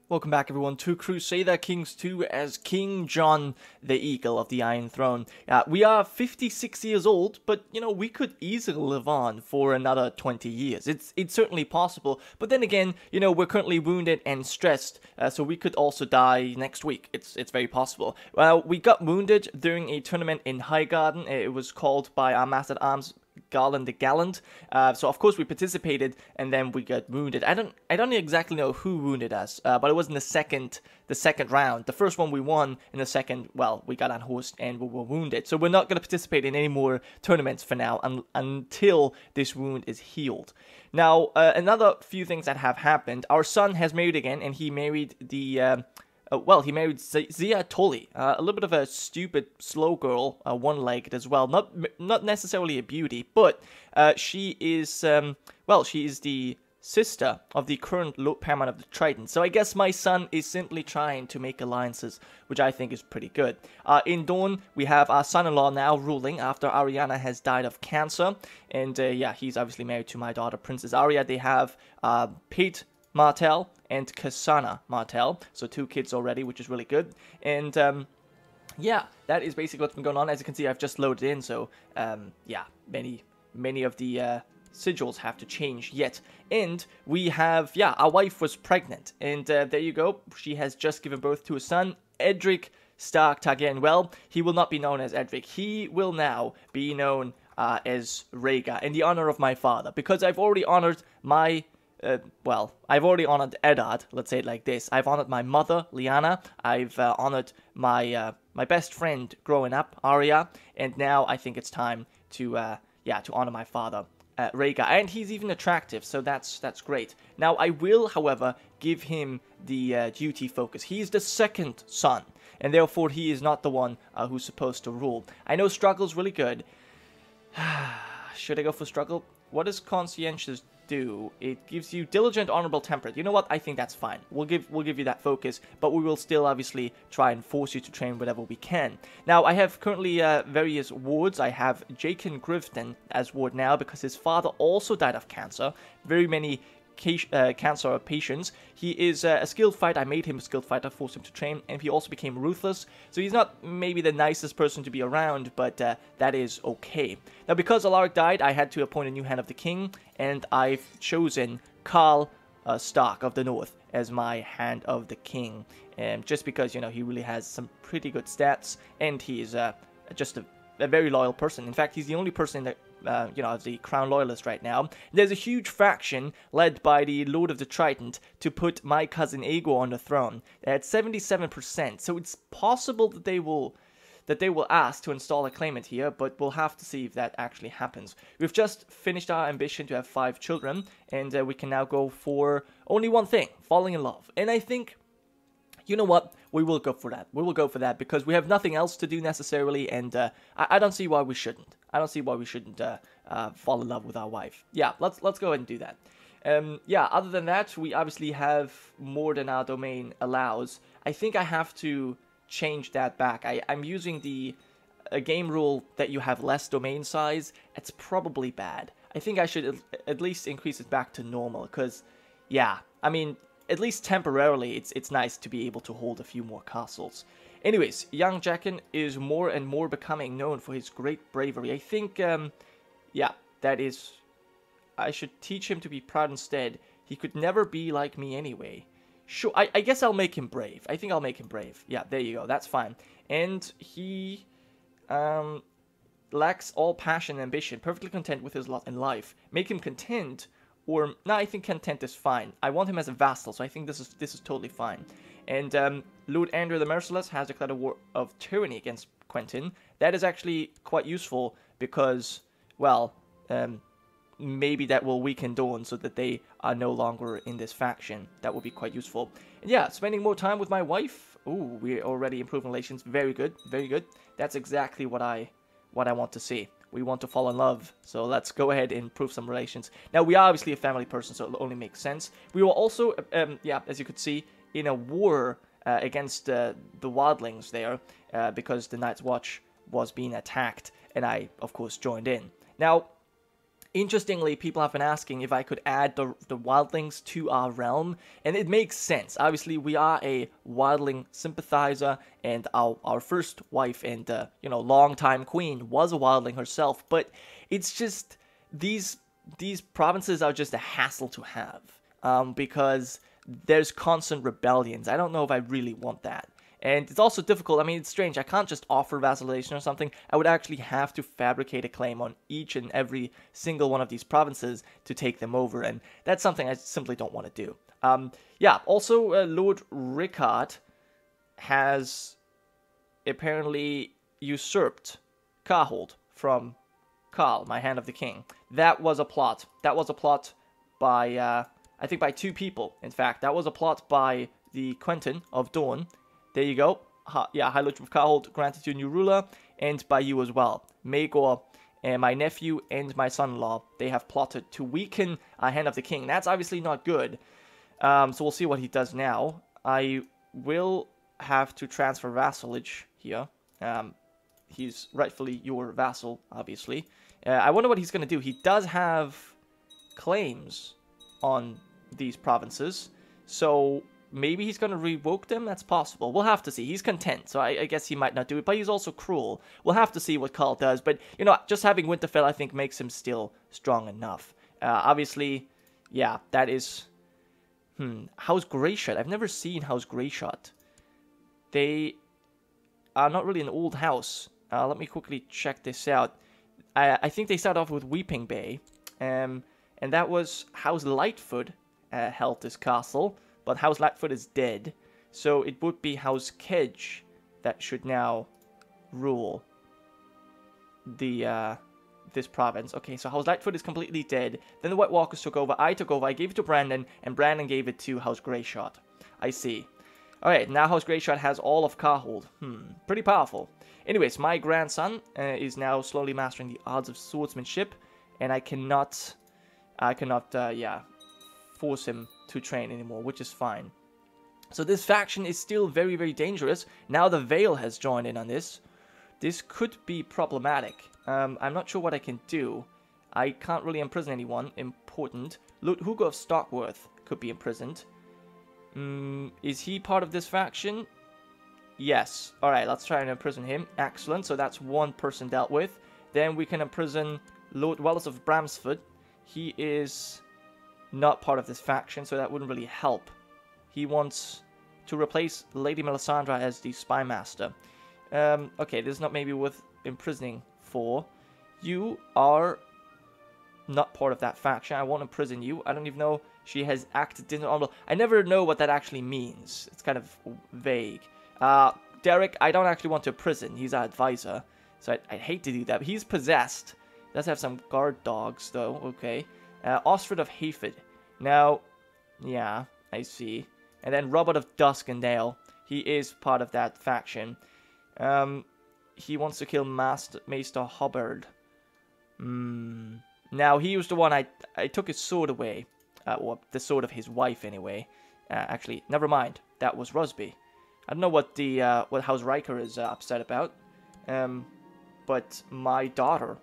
Welcome back everyone to Crusader Kings 2 as King Jon the Eagle of the Iron Throne. We are 56 years old, but you know, we could easily live on for another 20 years. It's certainly possible, but then again, you know, we're currently wounded and stressed, so we could also die next week. It's very possible. Well, we got wounded during a tournament in Highgarden. It was called by our Master at Arms Garland the Gallant. So of course we participated and then we got wounded. I don't exactly know who wounded us, but it was in the second round. The first one we won, in the second, well, we got unhorsed and we were wounded. So we're not going to participate in any more tournaments for now until this wound is healed. Now, another few things that have happened. Our son has married again, and he married the he married Zia Tolly, a little bit of a stupid, slow girl, one-legged as well. Not necessarily a beauty, but she is, she is the sister of the current Lord Paramount of the Triton. So I guess my son is simply trying to make alliances, which I think is pretty good. In Dawn, we have our son-in-law now ruling after Ariana has died of cancer. And yeah, he's obviously married to my daughter, Princess Arya. They have Pete Martell and Kasana Martell, so 2 kids already, which is really good. And yeah, that is basically what's been going on. As you can see, I've just loaded in, so yeah, many of the sigils have to change yet. And we have, yeah, our wife was pregnant, and there you go. She has just given birth to a son, Edric Stark-Targaryen. Well, he will not be known as Edric. He will now be known as Rhaegar, in the honor of my father, because I've already honored my I've already honored Eddard, let's say it like this. I've honored my mother, Lyanna. I've honored my my best friend growing up, Arya. And now I think it's time to to honor my father, Rhaegar. And he's even attractive, so that's great. Now, I will, however, give him the duty focus. He's the second son, and therefore he is not the one who's supposed to rule. I know struggle's really good. Should I go for struggle? What does conscientious do? It gives you diligent, honorable, temperate. You know what? I think that's fine. We'll give you that focus, but we will still obviously try and force you to train whatever we can. Now, I have currently various wards. I have Jakin Grifton as ward now because his father also died of cancer. Very many cancer patients. He is a skilled fighter. I made him a skilled fighter, forced him to train, and he also became ruthless. So he's not maybe the nicest person to be around, but that is okay. Now, because Alaric died, I had to appoint a new Hand of the King, and I've chosen Carl Stark of the North as my Hand of the King. Just because, you know, he really has some pretty good stats, and he's just a very loyal person. In fact, he's the only person that as the Crown Loyalist right now. There's a huge faction led by the Lord of the Triton to put my cousin Aegor on the throne at 77%. So it's possible that they will ask to install a claimant here, but we'll have to see if that actually happens. We've just finished our ambition to have 5 children, and we can now go for only one thing: falling in love. And I think, you know what? We will go for that. We will go for that because we have nothing else to do necessarily, and I don't see why we shouldn't. I don't see why we shouldn't fall in love with our wife. Yeah, let's go ahead and do that. Yeah, other than that, we obviously have more than our domain allows. I think I have to change that back. I'm using a game rule that you have less domain size. It's probably bad. I think I should at least increase it back to normal because, yeah, I mean, at least temporarily, it's nice to be able to hold a few more castles. Anyways, young Jaqen is more and more becoming known for his great bravery. I think, yeah, that is... I should teach him to be proud instead. He could never be like me anyway. Sure, I guess I'll make him brave. I think I'll make him brave. Yeah, there you go. That's fine. And he lacks all passion and ambition. Perfectly content with his lot in life. Make him content... Or, no, I think content is fine. I want him as a vassal, so I think this is totally fine. And Lord Andrew the Merciless has declared a war of tyranny against Quentin. That is actually quite useful because, well, maybe that will weaken Dawn so that they are no longer in this faction. That would be quite useful. And yeah, spending more time with my wife. Ooh, we're already improving relations. Very good, very good. That's exactly what I want to see. We want to fall in love, so let's go ahead and improve some relations. Now, we are obviously a family person, so it'll only make sense. We were also, yeah, as you could see, in a war against the wildlings there, because the Night's Watch was being attacked, and I, of course, joined in. Now, Interestingly, people have been asking if I could add the wildlings to our realm, and it makes sense. Obviously, we are a wildling sympathizer, and our first wife and, you know, longtime queen was a wildling herself, but it's just, these provinces are just a hassle to have, because there's constant rebellions. I don't know if I really want that. And it's also difficult. I mean, it's strange. I can't just offer vassalization or something. I would actually have to fabricate a claim on each and every single one of these provinces to take them over. And that's something I simply don't want to do. Yeah, also Lord Rickard has apparently usurped Carhold from Carl, my Hand of the King. That was a plot. That was a plot by, I think by 2 people. In fact, that was a plot by the Quentin of Dawn. There you go. Yeah, High Lordship of Carhold granted to a new ruler, and by you as well. Maegor, my nephew, and my son-in-law, they have plotted to weaken Hand of the King. That's obviously not good. So we'll see what he does now. I will have to transfer vassalage here. He's rightfully your vassal, obviously. I wonder what he's going to do. He does have claims on these provinces, so maybe he's going to revoke them? That's possible. We'll have to see. He's content, so I guess he might not do it, but he's also cruel. We'll have to see what Carl does, but, you know, just having Winterfell, I think, makes him still strong enough. Obviously, yeah, that is... House Greyshot. I've never seen House Greyshot. They are not really an old house. Let me quickly check this out. I think they start off with Weeping Bay, and that was House Lightfoot held this castle. But House Lightfoot is dead, so it would be House Kedge that should now rule the this province. Okay, so House Lightfoot is completely dead. Then the White Walkers took over. I took over. I gave it to Brandon, and Brandon gave it to House Greyshot. I see. Alright, now House Greyshot has all of Carhold. Pretty powerful. Anyways, my grandson is now slowly mastering the arts of swordsmanship, and I cannot, yeah, force him to train anymore, which is fine. So this faction is still very, very dangerous. Now the Vale has joined in on this. This could be problematic. I'm not sure what I can do. I can't really imprison anyone important. Lord Hugo of Starkworth could be imprisoned. Is he part of this faction? Yes. Alright, let's try and imprison him. Excellent. So that's one person dealt with. Then we can imprison Lord Wallace of Bramsford. He is not part of this faction, so that wouldn't really help. He wants to replace Lady Melisandre as the spy master. Okay, this is not maybe worth imprisoning for. You are not part of that faction. I won't imprison you. I don't even know she has acted dishonorable. I never know what that actually means. It's kind of vague. Derek, I don't actually want to imprison. He's our advisor, so I'd hate to do that. But he's possessed. He does have some guard dogs, though. Okay. Osford of Hayford. Now, yeah, I see. And then Robert of Duskendale. He is part of that faction. He wants to kill Maester Hubbard. Now, he was the one I took his sword away. Or the sword of his wife, anyway. Actually, never mind. That was Rusby. I don't know what the what House Riker is upset about. But my daughter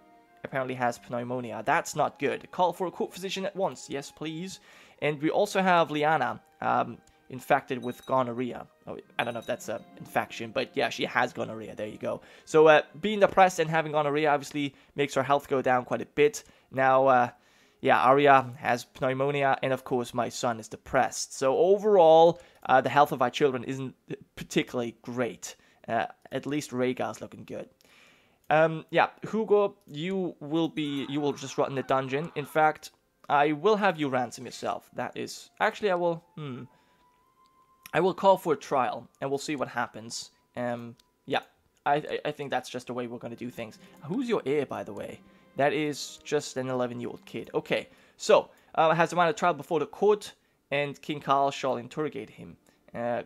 apparently has pneumonia. That's not good. Call for a court physician at once. Yes, please. And we also have Lyanna, infected with gonorrhea. Oh, I don't know if that's an infection, but yeah, she has gonorrhea. There you go. So being depressed and having gonorrhea obviously makes her health go down quite a bit. Now, yeah, Arya has pneumonia, and of course my son is depressed. So overall, the health of our children isn't particularly great. At least Rhaegar's looking good. Yeah, Hugo, you will just rot in the dungeon. In fact, I will have you ransom yourself. That is, actually I will call for a trial, and we'll see what happens. Yeah, I think that's just the way we're going to do things. Who's your heir, by the way? That is just an 11-year-old kid. Okay, so, has a minor trial before the court, and King Carl shall interrogate him.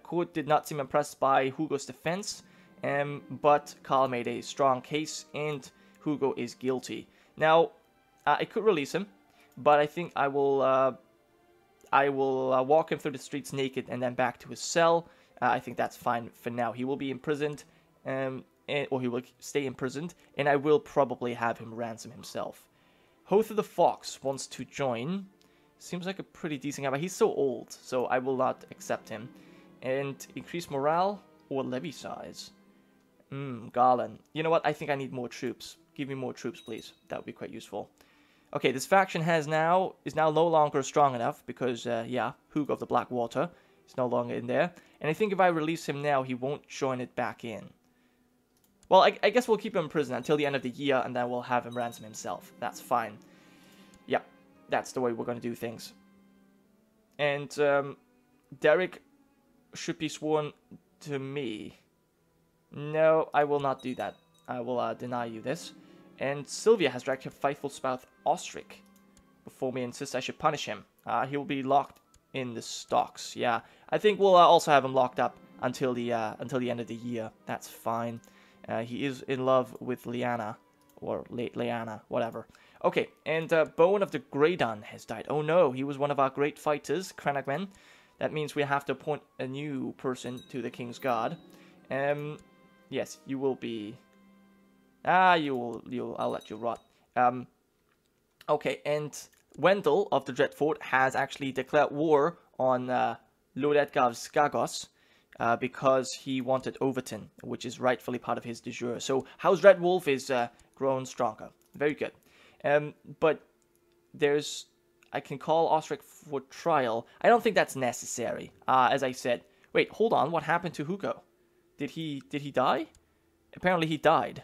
Court did not seem impressed by Hugo's defense, but Carl made a strong case, and Hugo is guilty. Now, I could release him, but I think I will walk him through the streets naked and then back to his cell. I think that's fine for now. He will be imprisoned, or he will stay imprisoned, and I will probably have him ransom himself. Hoth of the Fox wants to join. Seems like a pretty decent guy, but he's so old, so I will not accept him. And increase morale or levy size. Garland. You know what? I think I need more troops. Give me more troops, please. That would be quite useful. Okay, this faction is now no longer strong enough because, yeah, Hug of the Blackwater is no longer in there. And I think if I release him now, he won't join it back in. Well, I guess we'll keep him in prison until the end of the year, and then we'll have him ransom himself. That's fine. Yep, that's the way we're going to do things. And Derek should be sworn to me. No, I will not do that. I will deny you this. And Sylvia has dragged her faithful spouse Ostrich before me, insists I should punish him. He will be locked in the stocks. Yeah, I think we'll also have him locked up until the end of the year. That's fine. He is in love with Lyanna, or Lyanna, whatever. Okay, and Bowen of the Greydon has died. Oh no, he was one of our great fighters, Cranagmen. That means we have to appoint a new person to the King's Guard. Yes, you will be... I'll let you rot. Okay, and Wendell of the Dreadfort has actually declared war on Lord Edgar of Skagos because he wanted Overton, which is rightfully part of his de jure. So House Red Wolf is grown stronger. Very good. But I can call Ostrich for trial. I don't think that's necessary. As I said. Wait, hold on. What happened to Hugo? Did he die? Apparently he died.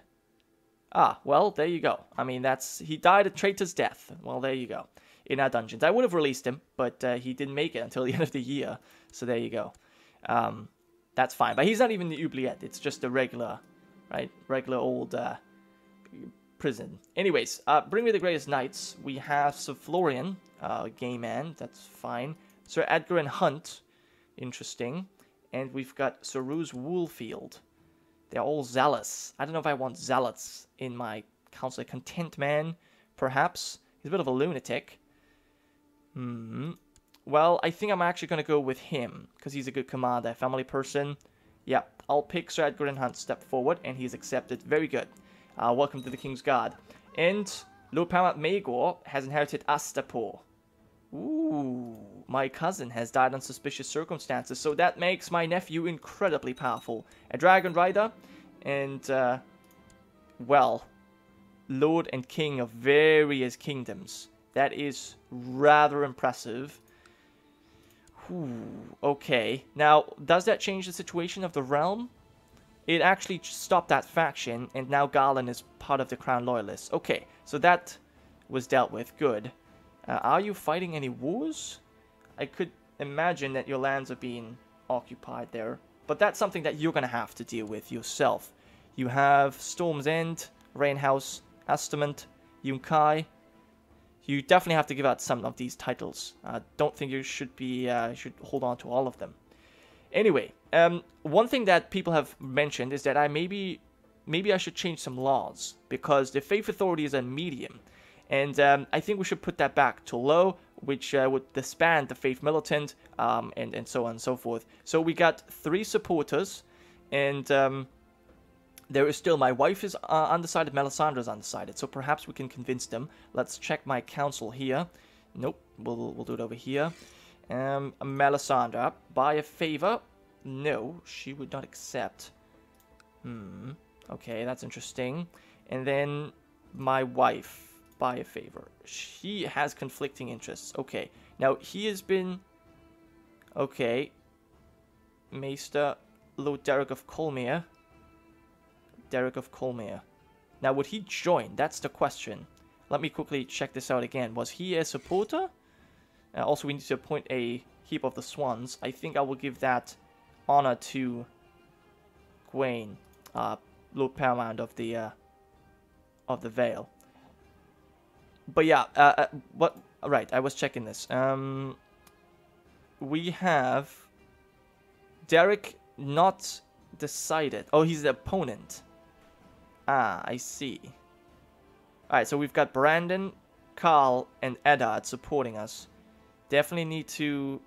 Well, there you go. I mean, he died a traitor's death. Well, there you go. In our dungeons. I would have released him, but he didn't make it until the end of the year. So there you go. That's fine. But he's not even the oubliette. It's just a regular, right? Regular old prison. Anyways, bring me the greatest knights. We have Sir Florian, gay man. That's fine. Sir Edgar and Hunt. Interesting. And we've got Sir Roose Woolfield. They're all zealous. I don't know if I want zealots in my council. Content man, perhaps. He's a bit of a lunatic. Well, I think I'm actually going to go with him, because he's a good commander, family person. Yeah, I'll pick Sir Edgar and Hunt, step forward, and he's accepted. Very good. Welcome to the King's Guard. And Lord Paramount Maegor has inherited Astapor. Ooh, my cousin has died on suspicious circumstances, so that makes my nephew incredibly powerful. A dragon rider, and, well, Lord and King of various kingdoms. That is rather impressive. Okay, now, does that change the situation of the realm? It actually stopped that faction, and now Garland is part of the Crown Loyalists. Okay, so that was dealt with. Good. Are you fighting any wars? I could imagine that your lands are being occupied there. But that's something that you're going to have to deal with yourself. You have Storm's End, Rainhouse, Astament, Yunkai. You definitely have to give out some of these titles. Don't think you should should hold on to all of them. Anyway, one thing that people have mentioned is that maybe I should change some laws, because the Faith Authority is a medium. And I think we should put that back to low, which would disband the Faith Militant, and so on and so forth. So we got 3 supporters, and there is still, my wife is undecided, Melisandre's undecided, so perhaps we can convince them. Let's check my council here. Nope, we'll do it over here. Melisandre, buy a favor. No, she would not accept. Okay, that's interesting. And then my wife, buy a favor. She has conflicting interests. Okay, now he has been... Okay. Maester Lord Derek of Colmere. Derek of Colmere. Now, would he join? That's the question. Let me quickly check this out again. Was he a supporter? Also, we need to appoint a Heap of the Swans. I think I will give that honor to Gwaine, Lord Paramount of the Vale. But yeah, right, I was checking this. We have Derek not decided. Oh, he's the opponent. I see. Alright, so we've got Brandon, Carl, and Eddard supporting us. Definitely need to...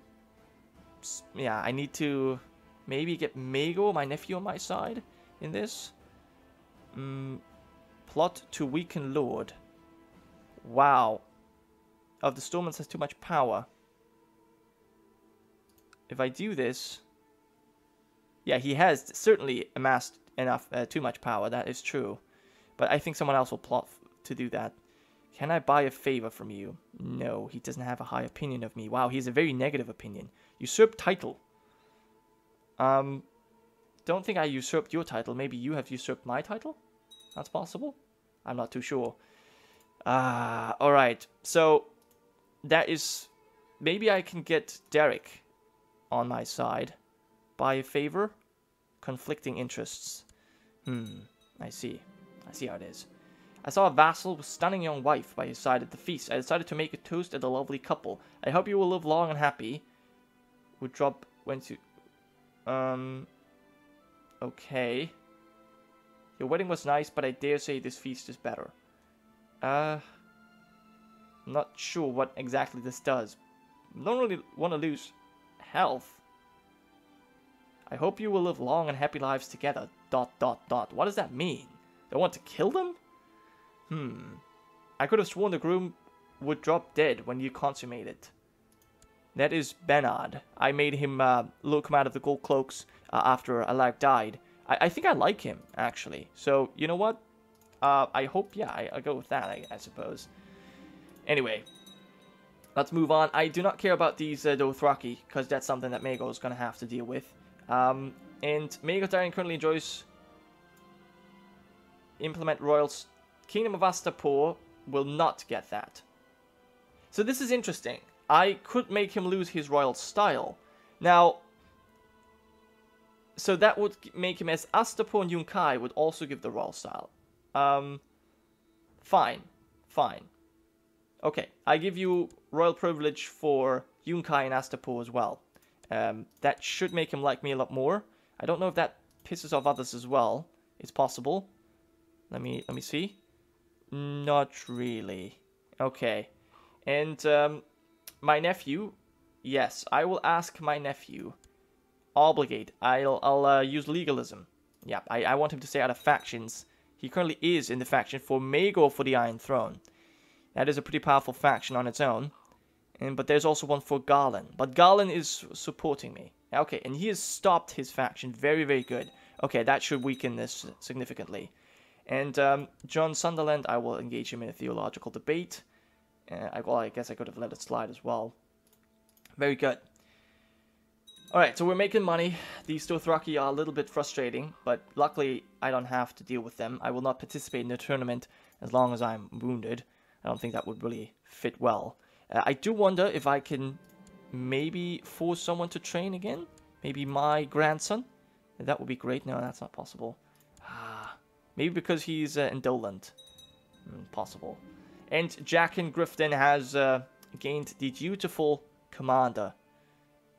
Yeah, I need to maybe get Maegor, my nephew, on my side in this. Plot to weaken Lord. Wow. Oh, the Stormlands has too much power. If I do this... Yeah, he has certainly amassed enough, too much power, that is true. But I think someone else will plot to do that. Can I buy a favor from you? No, he doesn't have a high opinion of me. Wow, he has a very negative opinion. Usurp title. Don't think I usurped your title. Maybe you have usurped my title? That's possible? I'm not too sure. Alright. So, that is... Maybe I can get Derek on my side. Buy a favor? Conflicting interests. I see. I see how it is. I saw a vassal with stunning young wife by his side at the feast. I decided to make a toast at the lovely couple. I hope you will live long and happy. Would drop when to... Okay. Your wedding was nice, but I dare say this feast is better. I'm not sure what exactly this does. Don't really want to lose health. I hope you will live long and happy lives together. ... What does that mean? Do I want to kill them? I could have sworn the groom would drop dead when you consummate it. That is Bernard. I made him come out of the gold cloaks after Alag died. I think I like him, actually. So, you know what? I hope, yeah, I go with that, I suppose. Anyway, let's move on. I do not care about these Dothraki, because that's something that Maego is going to have to deal with. And Maego Targaryen currently enjoys implement royals. Kingdom of Astapor will not get that. So this is interesting. I could make him lose his royal style. Now, so that would make him as Astapor and Yunkai would also give the royal style. Fine. Okay, I give you royal privilege for Yunkai and Astapor as well. That should make him like me a lot more. I don't know if that pisses off others as well. It's possible. Let me see. Not really. Okay. And my nephew, yes, I will ask my nephew. Obligate. I'll use legalism. Yeah, I want him to stay out of factions. He currently is in the faction for Maego for the Iron Throne. That is a pretty powerful faction on its own. But there's also one for Garland. But Garland is supporting me. Okay, and he has stopped his faction. Very, very good. Okay, that should weaken this significantly. And John Sunderland, I will engage him in a theological debate. I guess I could have let it slide as well. Very good. Alright, so we're making money. These Dothraki are a little bit frustrating, but luckily I don't have to deal with them. I will not participate in the tournament as long as I'm wounded. I don't think that would really fit well. I do wonder if I can maybe force someone to train again. Maybe my grandson. That would be great. No, that's not possible. Maybe because he's indolent. Possible. And Jaqen Grifton has gained the dutiful commander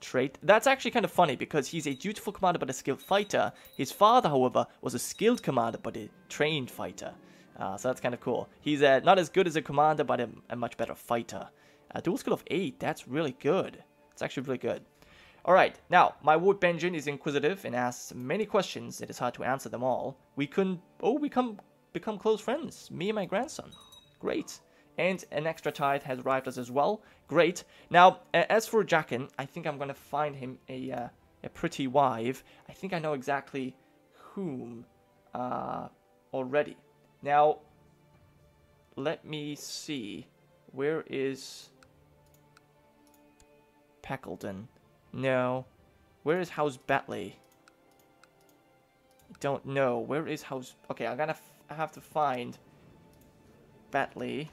trait. That's actually kind of funny because he's a dutiful commander but a skilled fighter. His father, however, was a skilled commander but a trained fighter. So that's kind of cool. He's not as good as a commander but a much better fighter. Dual skill of 8, that's really good. It's actually really good. Alright, now, my ward Benjen is inquisitive and asks many questions. It is hard to answer them all. We can become close friends, me and my grandson. Great. And an extra tithe has arrived us as well. Great. Now, as for Jaqen, I think I'm going to find him a pretty wife. I think I know exactly whom already. Now, let me see. Where is Peckleton? No. Where is House Batley? I don't know. Where is House... Okay, I'm gonna have to find Batley.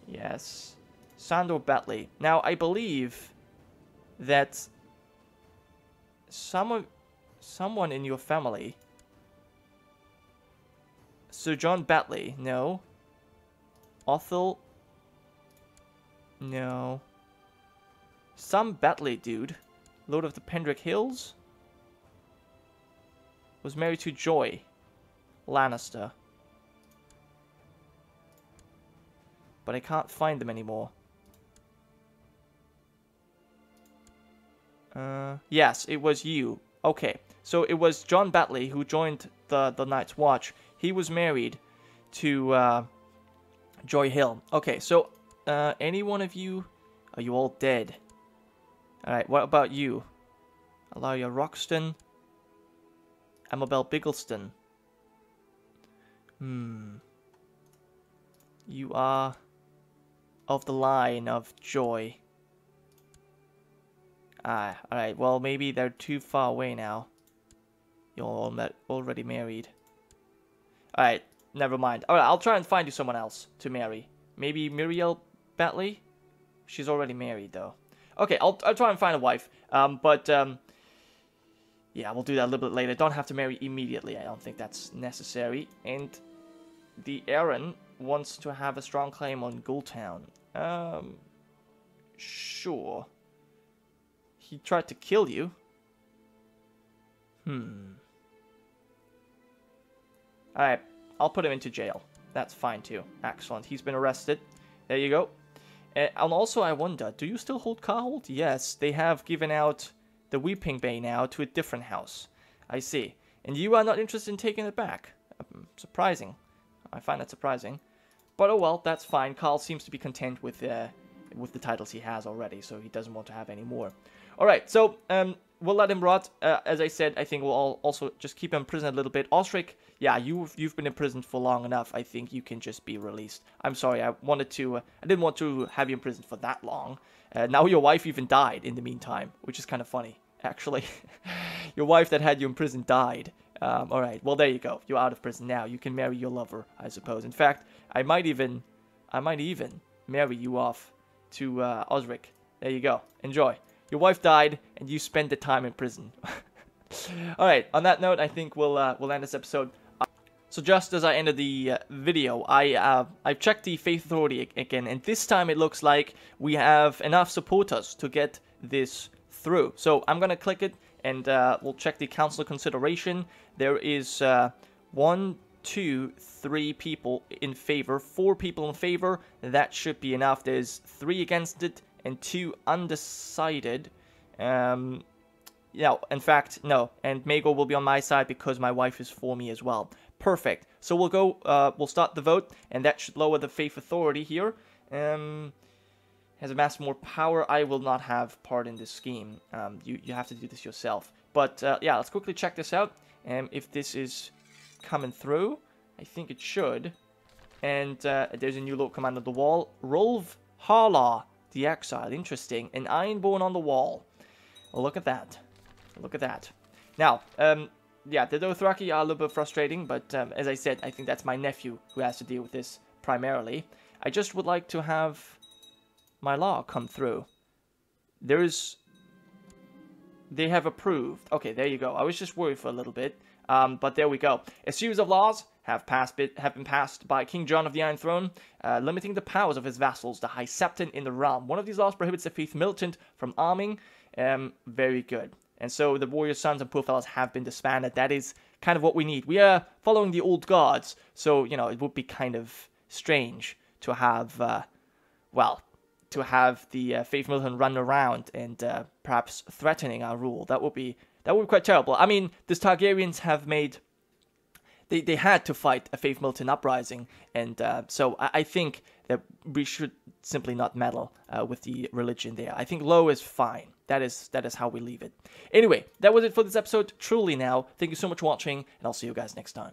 Yes. Sandor Batley. Now, I believe that someone in your family... Sir John Batley. No. Othel. No. Some Batley dude, Lord of the Pendrick Hills, was married to Joy Lannister. But I can't find them anymore. Yes, it was you. Okay, so it was John Batley who joined the Night's Watch. He was married to Joy Hill. Okay, so any one of you, are you all dead? Alright, what about you? Alaria Roxton. Amabel Biggleston. You are of the line of Joy. Alright, well maybe they're too far away now. You're all already married. Alright, never mind. Alright, I'll try and find you someone else to marry. Maybe Muriel Batley? She's already married though. Okay, I'll try and find a wife. Yeah, we'll do that a little bit later. Don't have to marry immediately. I don't think that's necessary. And the Aaron wants to have a strong claim on Ghoultown. Sure. He tried to kill you. Alright, I'll put him into jail. That's fine too. Excellent. He's been arrested. There you go. And also, I wonder, do you still hold Carhold? Yes, they have given out the Weeping Bay now to a different house. I see. And you are not interested in taking it back? Surprising. I find that surprising. But oh well, that's fine. Carl seems to be content with the titles he has already, so he doesn't want to have any more. Alright, so we'll let him rot. As I said, I think we'll also just keep him in prison a little bit. Osric, yeah, you've been in prison for long enough. I think you can just be released. I'm sorry, I didn't want to have you in prison for that long. Now your wife even died in the meantime, which is kind of funny, actually. Your wife that had you in prison died. Alright, well there you go. You're out of prison now. You can marry your lover, I suppose. In fact, I might even marry you off to Osric. There you go. Enjoy. Your wife died, and you spent the time in prison. Alright, on that note, I think we'll end this episode. So just as I ended the video, I've checked the Faith Authority again, and this time it looks like we have enough supporters to get this through. So I'm going to click it, and we'll check the council consideration. There is 1, 2, 3 people in favor, 4 people in favor. That should be enough. There's 3 against it, and 2 undecided. Yeah, in fact, no. And Mago will be on my side because my wife is for me as well. Perfect. So we'll go, we'll start the vote, and that should lower the Faith Authority here. Has amassed more power. I will not have part in this scheme. You have to do this yourself. But, yeah, let's quickly check this out. If this is coming through, I think it should. And there's a new Lord Commander on the wall. Rolv Harlaw, the Exile. Interesting. An Ironborn on the wall. Well, look at that. Look at that. Now, yeah, the Dothraki are a little bit frustrating, but as I said, I think that's my nephew who has to deal with this primarily. I just would like to have my law come through. They have approved. Okay, there you go. I was just worried for a little bit, but there we go. A series of laws have been passed by King Jon of the Iron Throne, limiting the powers of his vassals, the High Septon in the realm. One of these laws prohibits the Faith Militant from arming. Very good. And so the Warrior Sons and Poor Fellows have been disbanded. That is kind of what we need. We are following the old gods, so, you know, it would be kind of strange to have, well, to have the Faith Militant run around and perhaps threatening our rule. That would be quite terrible. I mean, the Targaryens have made... They had to fight a Faith Militant uprising, and so I think that we should simply not meddle with the religion there. I think low is fine. That is how we leave it. Anyway, that was it for this episode. Truly now, thank you so much for watching, and I'll see you guys next time.